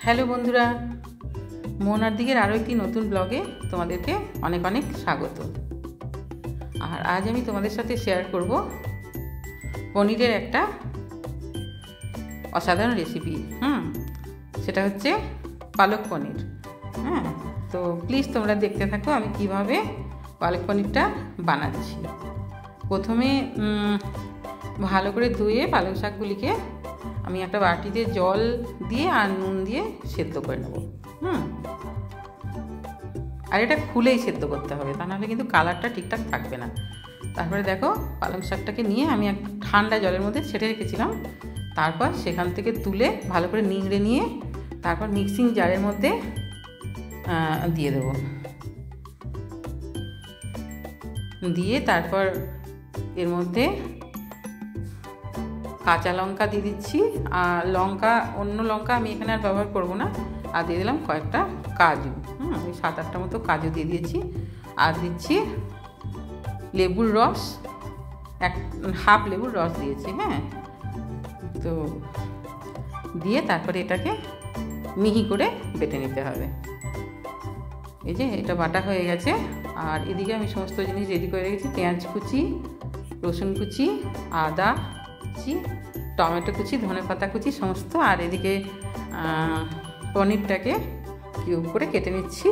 Hello বন্ধুরা, মোহনার দিকের আরও একটি নতুন ব্লগে তোমাদেরকে অনেক অনেক স্বাগত। আর আজ আমি তোমাদের সাথে শেয়ার করব পনিরের একটা অসাধারণ রেসিপি। সেটা হচ্ছে পালক পনির। তো প্লিজ তোমরা দেখতে থাকো আমি কিভাবে পালক পনিরটা বানাচ্ছি। প্রথমে ভালো করে ধুয়ে পালং শাকগুলিকে আমি একটা বাটিতে জল দিয়ে আর নুন দিয়ে সেদ্ধ করে নেব। আর এটা খুলেই সেদ্ধ করতে হবে, তা নাহলে কিন্তু কালারটা ঠিকঠাক থাকবে না। তারপরে দেখো পালং শাকটাকে নিয়ে আমি এক ঠান্ডা জলের মধ্যে ছেড়ে রেখেছিলাম। তারপর সেখান থেকে তুলে ভালো করে নিংড়ে নিয়ে তারপর মিক্সিং জারের মধ্যে দিয়ে দেবো। দিয়ে তারপর এর মধ্যে কাঁচা লঙ্কা দিয়ে দিচ্ছি, আর অন্য লঙ্কা আমি এখানে আর ব্যবহার করব না। আর দিয়ে দিলাম কয়েকটা কাজু, ওই 7-8টা মতো কাজু দিয়ে দিয়েছি। আর দিচ্ছি লেবুর রস, হাফ লেবুর রস দিয়েছি। তো দিয়ে তারপরে এটাকে মিহি করে বেটে নিতে হবে। এই যে এটা বাটা হয়ে গেছে। আর এদিকে আমি সমস্ত জিনিস রেডি করে রেখেছি, পেঁয়াজ কুচি, রসুন কুচি, আদা কুচি, টমেটো কুচি, ধনেপাতা কুচি সমস্ত। আর এদিকে পনিরটাকে কিউব করে কেটে নিচ্ছি।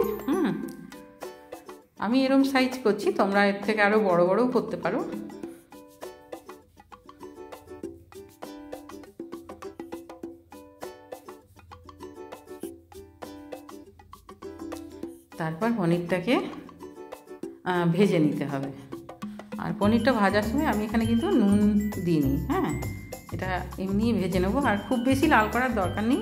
আমি এরকম সাইজ করছি, তোমরা এর থেকে আরও বড় বড়ও করতে পারো। তারপর পনিরটাকে ভেজে নিতে হবে। আর পনিরটা ভাজার সময় আমি এখানে কিন্তু নুন দিইনি। এটা এমনি ভেজে নেবো, আর খুব বেশি লাল করার দরকার নেই।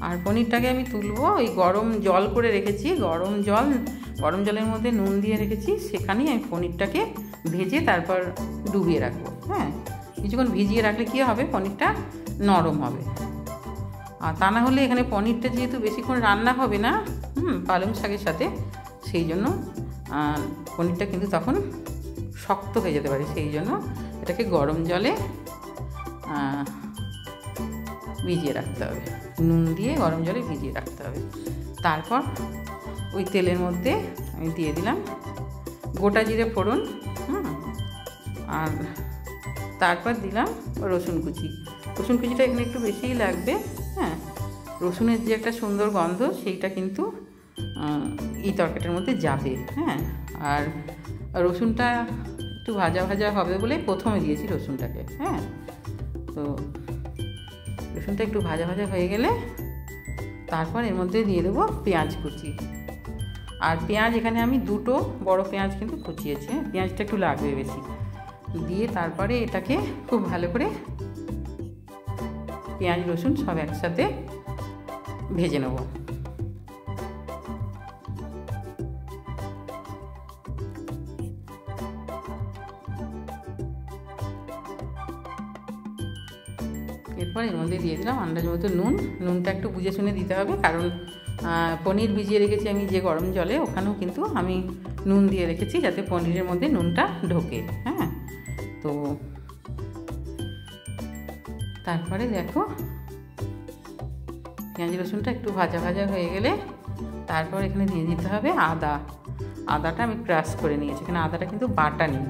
আর পনিরটাকে আমি তুলবো, ওই গরম জল করে রেখেছি, গরম জলের মধ্যে নুন দিয়ে রেখেছি, সেখানেই আমি পনিরটাকে ভেজে তারপর ডুবিয়ে রাখবো। কিছুক্ষণ ভিজিয়ে রাখলে কী হবে, পনিরটা নরম হবে। আর তা না হলে এখানে পনিরটা যেহেতু বেশিক্ষণ রান্না হবে না পালং শাকের সাথে, সেই জন্য পনিরটা কিন্তু তখন শক্ত হয়ে যেতে পারে। সেই জন্য এটাকে গরম জলে ভিজিয়ে রাখতে হবে, নুন দিয়ে গরম জলে ভিজিয়ে রাখতে হবে। তারপর ওই তেলের মধ্যে আমি দিয়ে দিলাম গোটা জিরে ফোড়ন, আর তারপর দিলাম রসুন কুচিটা এখানে একটু বেশিই লাগবে। রসুনের যে একটা সুন্দর গন্ধ, সেইটা কিন্তু এই তরকারিটার মধ্যে যাবে। আর রসুনটা একটু ভাজা ভাজা হবে বলে প্রথমে দিয়েছি রসুনটাকে। তো রসুনটা একটু ভাজা ভাজা হয়ে গেলে তারপর এর মধ্যে দিয়ে দেবো পেঁয়াজ কুচি। আর পেঁয়াজ এখানে আমি 2টো বড় পেঁয়াজ কিন্তু কুচিয়েছি। পেঁয়াজটা একটু লাগবে বেশি। দিয়ে তারপরে এটাকে খুব ভালো করে পেঁয়াজ রসুন সব একসাথে ভেজে নেব। এরপর এর মধ্যে দিয়ে দিলাম আন্দাজ মতো নুনটা একটু বুঝে শুনে দিতে হবে, কারণ পনির ভিজিয়ে রেখেছি আমি যে গরম জলে, ওখানেও কিন্তু আমি নুন দিয়ে রেখেছি যাতে পনিরের মধ্যে নুনটা ঢোকে। তো তারপরে দেখো পেঁয়াজ রসুনটা একটু ভাজা ভাজা হয়ে গেলে তারপর এখানে দিয়ে দিতে হবে আদাটা আমি ক্রাশ করে নিয়েছি। এখানে আদাটা কিন্তু বাটা নেই।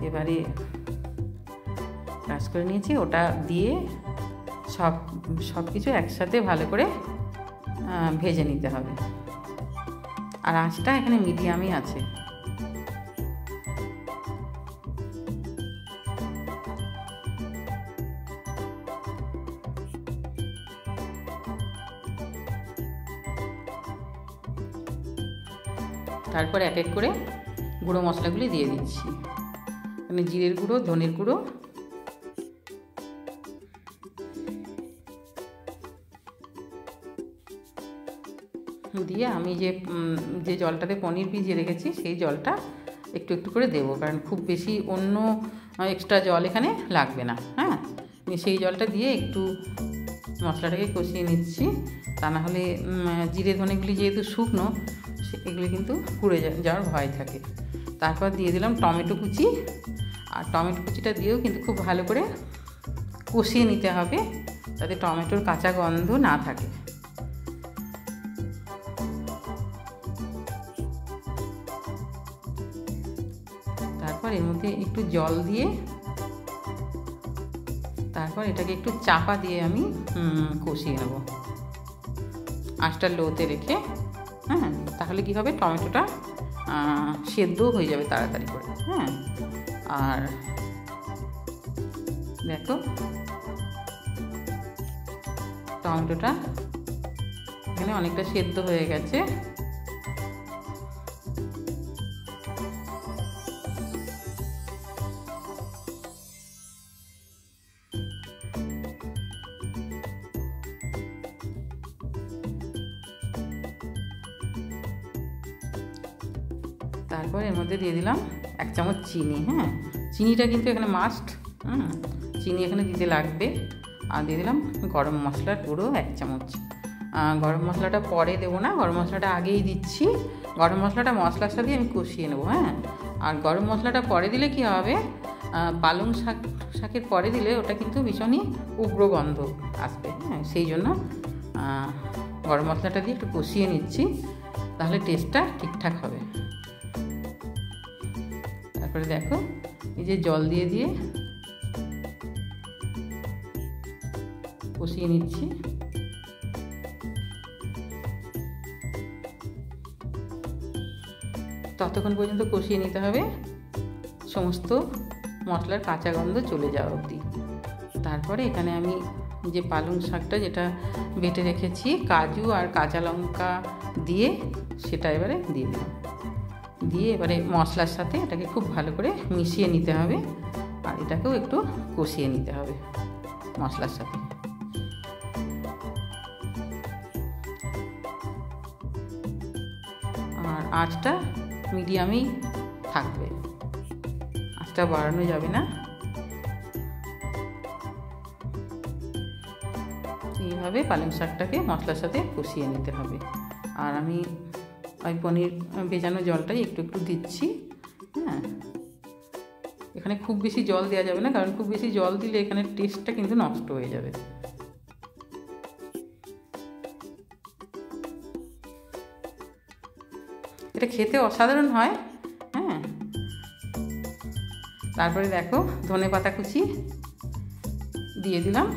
এবারে ক্রাশ করে নিয়েছি, ওটা দিয়ে সব কিছু একসাথে ভালো করে ভেজে নিতে হবে। আর আঁচটা এখানে মিডিয়ামই আছে। তারপর এক এক করে গুঁড়ো মশলাগুলি দিয়ে দিচ্ছি। মানে জিরের গুঁড়ো, ধনের গুঁড়ো, দিয়ে আমি যে জলটাতে পনির ভিজিয়ে রেখেছি সেই জলটা একটু একটু করে দেবো, কারণ খুব বেশি অন্য এক্সট্রা জল এখানে লাগবে না। সেই জলটা দিয়ে একটু মশলাটাকে কষিয়ে নিচ্ছি, তা না হলে জিরে ধনেগুলি যেহেতু শুকনো, এগুলি কিন্তু পুড়ে যাওয়ার ভয় থাকে। তারপর দিয়ে দিলাম টমেটো কুচি, আর টমেটো কুচিটা দিয়েও কিন্তু খুব ভালো করে কষিয়ে নিতে হবে যাতে টমেটোর কাঁচা গন্ধ না থাকে। তারপর এর মধ্যে একটু জল দিয়ে তারপর এটাকে একটু চাপা দিয়ে আমি কষিয়ে নেব আঁচটা লোতে রেখে। হ্যাঁ, তাহলে কি হবে, টমেটোটা সেদ্ধ হয়ে যাবে তাড়াতাড়ি করে। হ্যাঁ, আর দেখো টমেটোটা এখানে অনেকটা সেদ্ধ হয়ে গেছে। তারপর এর মধ্যে দিয়ে দিলাম 1 চামচ চিনি। হ্যাঁ, চিনিটা কিন্তু এখানে মাস্ট। চিনি এখানে দিতে লাগবে। আর দিয়ে দিলাম গরম মশলার গুঁড়ো 1 চামচ। গরম মশলাটা পরে দেবো না, গরম মশলাটা আগেই দিচ্ছি। গরম মশলাটা মশলার সাথে আমি কষিয়ে নেবো। হ্যাঁ, আর গরম মশলাটা পরে দিলে কি হবে, পালং শাকের পরে দিলে ওটা কিন্তু ভীষণই উগ্র গন্ধ আসবে। হ্যাঁ, সেই জন্য গরম মশলাটা দিয়ে একটু কষিয়ে নিচ্ছি, তাহলে টেস্টটা ঠিকঠাক হবে। তারপরে দেখো এই যে জল দিয়ে দিয়ে কষিয়ে নিচ্ছি। ততক্ষণ পর্যন্ত কষিয়ে নিতে হবে সমস্ত মশলার কাঁচা গন্ধ চলে যাওয়া অবধি। তারপরে এখানে আমি যে পালং শাকটা যেটা বেটে রেখেছি, কাজু আর কাঁচা লঙ্কা দিয়ে সেটা এবারে দিয়ে দিলাম। দিয়ে এবারে মশলার সাথে এটাকে খুব ভালো করে মিশিয়ে নিতে হবে, আর এটাকেও একটু কষিয়ে নিতে হবে মশলার সাথে। আর আঁচটা মিডিয়ামেই থাকবে, আঁচটা বাড়ানো যাবে না। এইভাবে পালং শাকটাকে মশলার সাথে কষিয়ে নিতে হবে। আর আমি ওই পনির ভেজানো জলটাই একটু একটু দিচ্ছি। হ্যাঁ, এখানে খুব বেশি জল দেওয়া যাবে না, কারণ খুব বেশি জল দিলে এখানে টেস্টটা কিন্তু নষ্ট হয়ে যাবে। এটা খেতে অসাধারণ হয়। হ্যাঁ, তারপরে দেখো ধনেপাতা কুচি দিয়ে দিলাম।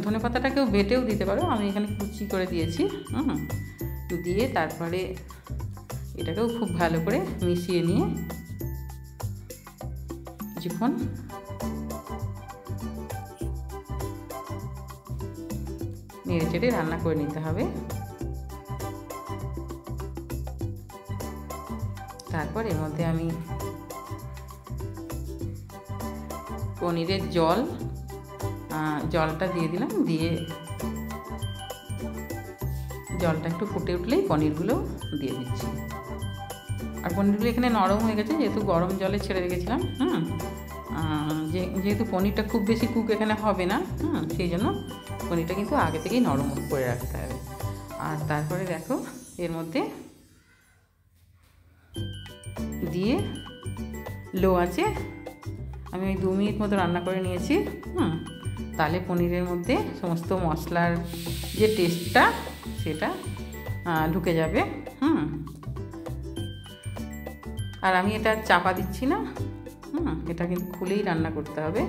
ধনেপাতাটাকেও বেটেও দিতে পারো, আমি এখানে কুচি করে দিয়েছি। দিয়ে তারপরে এটাকেও খুব ভালো করে মিশিয়ে নিয়ে কিছুক্ষণ নেড়ে চেড়ে রান্না করে নিতে হবে। তারপর এর মধ্যে আমি পনিরের জলটা দিয়ে দিলাম। দিয়ে জলটা একটু ফুটে উঠলেই পনিরগুলো দিয়ে দিচ্ছি। আর পনিরগুলো এখানে নরম হয়ে গেছে, যেহেতু গরম জলে ছেড়ে রেখেছিলাম। যেহেতু পনিরটা খুব বেশি কুক এখানে হবে না, সেই জন্য পনিরটা কিন্তু আগে থেকেই নরম করে রাখতে হবে। আর তারপরে দেখো এর মধ্যে দিয়ে লো আছে আমি ওই 2 মিনিট মতো রান্না করে নিয়েছি। তাহলে পনিরের মধ্যে সমস্ত মশলার যে টেস্টটা সেটা ঢুকে যাবে। আর আমি এটা চাপা দিচ্ছি না, এটা কিন্তু খুলেই রান্না করতে হবে।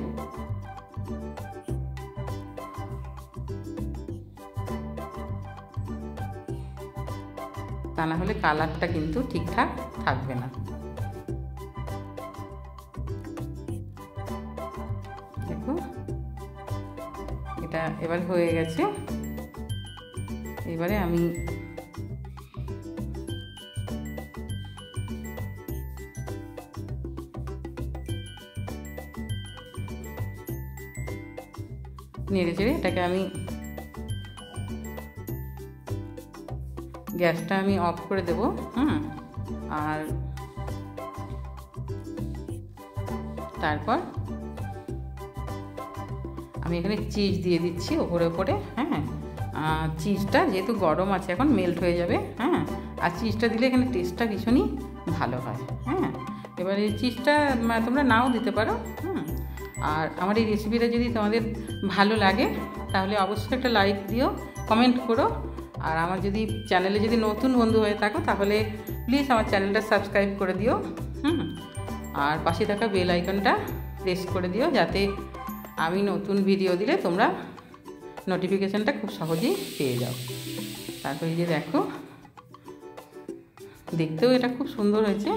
তা না হলে কালারটা কিন্তু ঠিকঠাক থাকবে না। দেখো এটা এবার হয়ে গেছে। এবারে আমি নেড়ে চেড়ে এটাকে আমি গ্যাসটা আমি অফ করে দেব। আর তারপর আমি এখানে চিজ দিয়ে দিচ্ছি ওপরে ওপরে। চিজটা যেহেতু গরম আছে এখন মেল্ট হয়ে যাবে। আর চিজটা দিলে এখানে টেস্টটা ভীষণই ভালো হয়। এবার এই চিজটা তোমরা নাও দিতে পারো। আর আমার এই রেসিপিটা যদি তোমাদের ভালো লাগে তাহলে অবশ্যই একটা লাইক দিও, কমেন্ট করো। আর আমার যদি চ্যানেলে যদি নতুন বন্ধু হয়ে থাকো তাহলে প্লিজ আমার চ্যানেলটা সাবস্ক্রাইব করে দিও। আর পাশে থাকা বেল আইকনটা প্রেস করে দিও, যাতে আমি নতুন ভিডিও দিলে তোমরা নোটিফিকেশানটা খুব সহজেই পেয়ে যাও। তারপরে এই যে দেখো, দেখতেও এটা খুব সুন্দর হয়েছে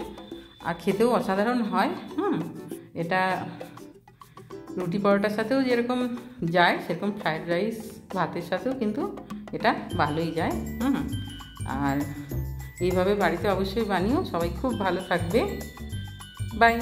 আর খেতেও অসাধারণ হয়। এটা রুটি পরোটার সাথেও যেরকম যায় সেরকম ফ্রায়েড রাইস ভাতের সাথেও কিন্তু এটা ভালোই যায়। আর এইভাবে বাড়িতে অবশ্যই বানিও। সবাই খুব ভালো থাকবে। বাই।